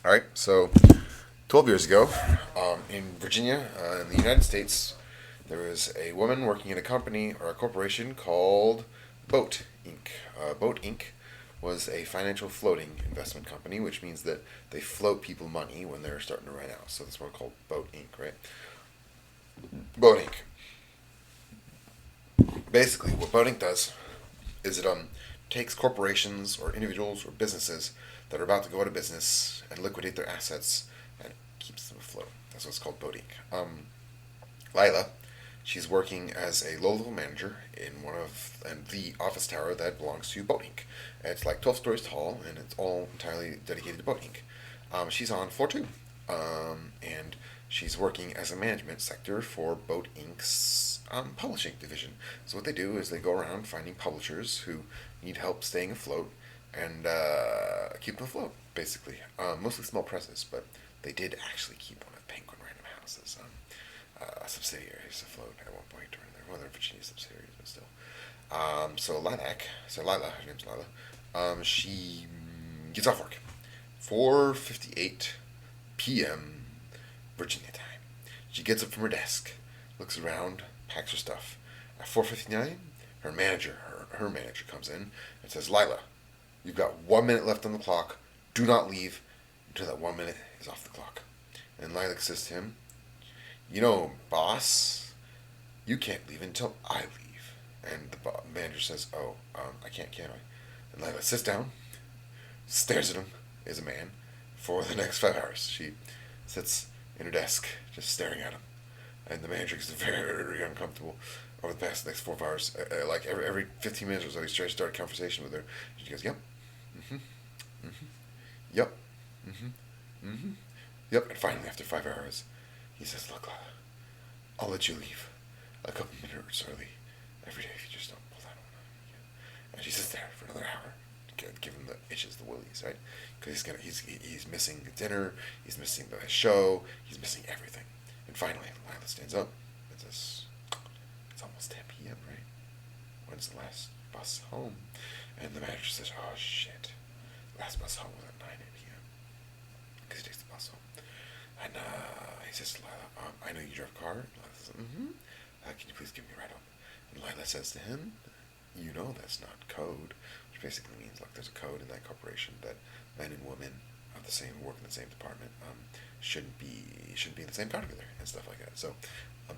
All right, so 12 years ago, in Virginia, in the United States, there was a woman working in a company or a corporation called Boat Inc. Boat Inc. was a financial floating investment company, which means that they float people money when they're starting to run out. So that's what called Boat Inc. Right? Boat Inc. Basically, what Boat Inc. does is it takes corporations or individuals or businesses that are about to go out of business and liquidate their assets and keeps them afloat. That's what's called Boat Inc. Lila, she's working as a low-level manager in one of and the office tower that belongs to Boat Inc. It's like 12 stories tall, and it's all entirely dedicated to Boat Inc. She's on floor two, and she's working as a management sector for Boat Inc.'s publishing division. So what they do is they go around finding publishers who need help staying afloat and keep them afloat, basically. Mostly small presses, but they did actually keep one of Penguin Random House's subsidiaries afloat at one point during their well, they're Virginia subsidiaries, but still. So Lila, her name's Lila. She gets off work, 4:58 p.m. Virginia time. She gets up from her desk, looks around, packs her stuff. At 4:59, her manager comes in and says, "Lila, you've got 1 minute left on the clock. Do not leave until that 1 minute is off the clock." And Lila says to him, "Boss, you can't leave until I leave." And the manager says, "Oh, I can't I?" And Lila sits down, stares at him as a man for the next 5 hours. She sits in her desk, just staring at him. And the manager gets very uncomfortable over the next 4 hours. Like every 15 minutes or so, he tries to start a conversation with her. She goes, "Yep, mm-hmm, mm-hmm, yep, mm-hmm, mm-hmm, yep." And finally, after 5 hours, he says, "Look, Lila, I'll let you leave a couple minutes early every day if you just don't pull that one on me." And she sits there for another hour, give him the itches, the willies, right? Because he's missing the dinner, he's missing the show, he's missing everything. And finally, Lila stands up and says, "It's almost 10 p.m., right? When's the last bus home?" And the manager says, "Oh shit, last bus home was at 9 p.m. because he takes the bus home." And he says to Lila, "I know you drive a car." And Lila says, "Mm-hmm. Can you please give me a ride home?" And Lila says to him, "You know that's not code," which basically means, look, there's a code in that corporation that men and women of the same work in the same department shouldn't be in the same car together and stuff like that. So um,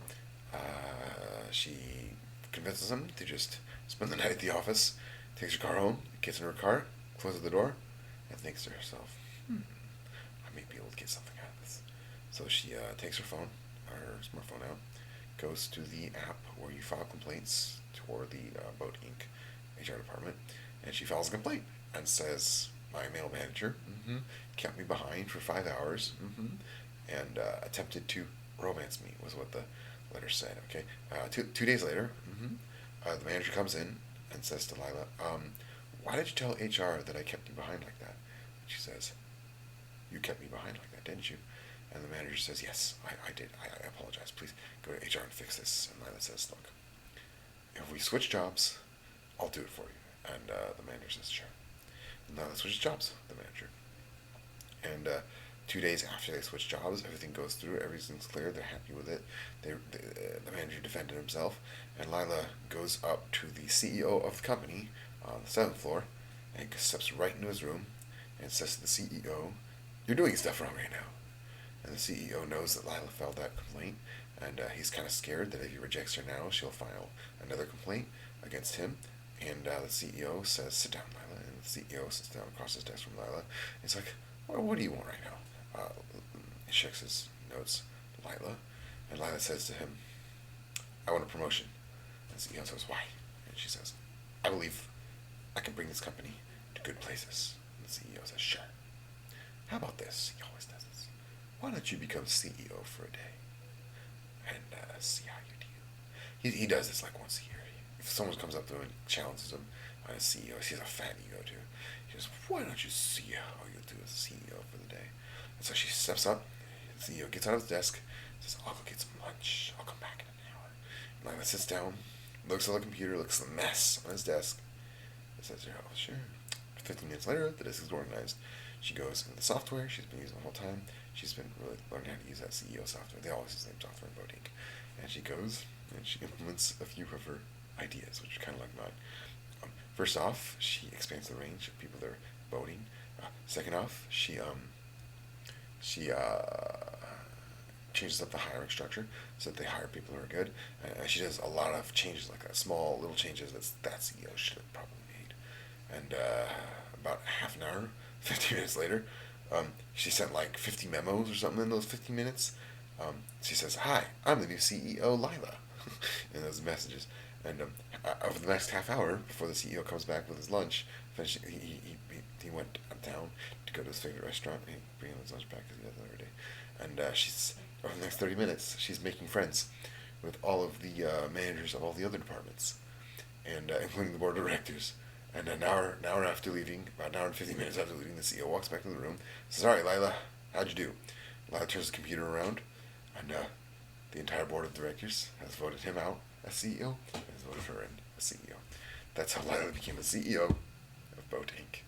she convinces him to just spend the night at the office, takes her car home, gets in her car, closes the door, and thinks to herself, I may be able to get something out of this. So she takes her phone, her smartphone out, goes to the app where you file complaints toward the Boat Inc. HR department, and she files a complaint and says, "My male manager kept me behind for 5 hours and attempted to romance me," was what the letter said. Okay, 2 days later, the manager comes in and says to Lila, "Why did you tell HR that I kept you behind like that?" She says, "You kept me behind like that, didn't you?" And the manager says, "Yes, I did. I apologize. Please go to HR and fix this." And Lila says, "Look, if we switch jobs, I'll do it for you." And the manager says, "Sure." And Lila switches jobs, the manager. And 2 days after they switch jobs, everything goes through, everything's clear, they're happy with it. The manager defended himself, and Lila goes up to the CEO of the company on the 7th floor and steps right into his room and says to the CEO, "You're doing stuff wrong right now." And the CEO knows that Lila filed that complaint, and he's kind of scared that if he rejects her now, she'll file another complaint against him. And the CEO says, "Sit down, Lila." And the CEO sits down across his desk from Lila. He's like, "What do you want right now?" He checks his notes, Lila. And Lila says to him, "I want a promotion." And the CEO says, "Why?" And she says, "I believe I can bring this company to good places." And the CEO says, "Sure. How about this?" He always does this. "Why don't you become CEO for a day and see how you do?" He does this like once a year. If someone comes up to him and challenges him on his CEO, he's a fat ego too. He goes, "Why don't you see how you'll do as a CEO for the day?" And so she steps up. The CEO gets out of his desk, says, "I'll go get some lunch. I'll come back in an hour." And Lila sits down, looks at the computer, looks at the mess on his desk, and says, "Oh, sure." 15 minutes later, the desk is organized. She goes into the software she's been using the whole time. She's been really learning how to use that CEO software. They always use the same software in Boat Inc. And she goes and she implements a few of her ideas, which are kind of like mine. First off, she expands the range of people that are voting. Second off, she changes up the hiring structure so that they hire people who are good. She does a lot of changes like that, small little changes that CEO should have probably made. And about half an hour, 15 minutes later, she sent like 50 memos or something in those 15 minutes. She says, "Hi, I'm the new CEO, Lila," in those messages. And over the next half hour, before the CEO comes back with his lunch, he went down to go to his favorite restaurant. He bring his lunch back because he does that every day. And she's over the next 30 minutes, she's making friends with all of the managers of all the other departments, and including the board of directors. And an hour after leaving, about an hour and 50 minutes after leaving, the CEO walks back into the room. Says, "All right, Lila, how'd you do?" Lila turns the computer around, and the entire board of directors has voted him out as CEO and has voted her in as CEO. That's how Lila became the CEO of Boat Inc.